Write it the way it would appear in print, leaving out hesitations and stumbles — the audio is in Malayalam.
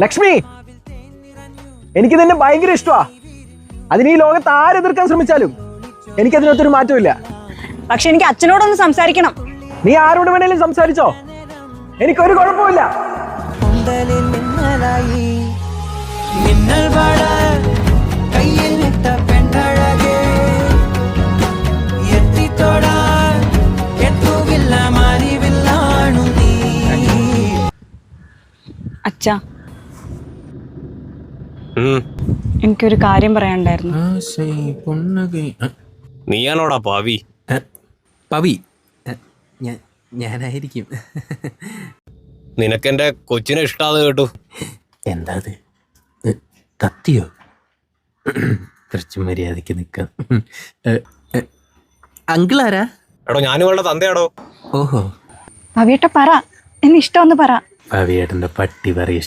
ലക്ഷ്മി, എനിക്ക് നിന്നെ ഭയങ്കര ഇഷ്ടമാ. അതിന് ഈ ലോകത്ത് ആരെതിർക്കാൻ ശ്രമിച്ചാലും എനിക്കതിനകത്തൊരു മാറ്റമില്ല. പക്ഷെ എനിക്ക് അച്ഛനോടൊന്ന് സംസാരിക്കണം. നീ ആരോട് വേണേലും സംസാരിച്ചോ, എനിക്കൊരു കുഴപ്പമില്ല. അച്ഛാ, എനിക്കൊരു കാര്യം പറയാനുണ്ടായിരുന്നു. നീയാണോടാ പവി? പവി ഞാനായിരിക്കും. നിനക്കെന്റെ കൊച്ചിനെ ഇഷ്ടാതെ കേട്ടു. എന്താ അത്, തത്തിയോ? കുറച്ച് മര്യാദക്ക് നിൽക്കാം. അങ്കിളാരാ? എടോ, ഞാനിവളുടെ തന്തയാടോ. ഓഹോ, പവിയേട്ട പറ, എന്നെ ഇഷ്ടമെന്ന് പറ. പവിയേട്ടൻ്റെ പട്ടി പറയും.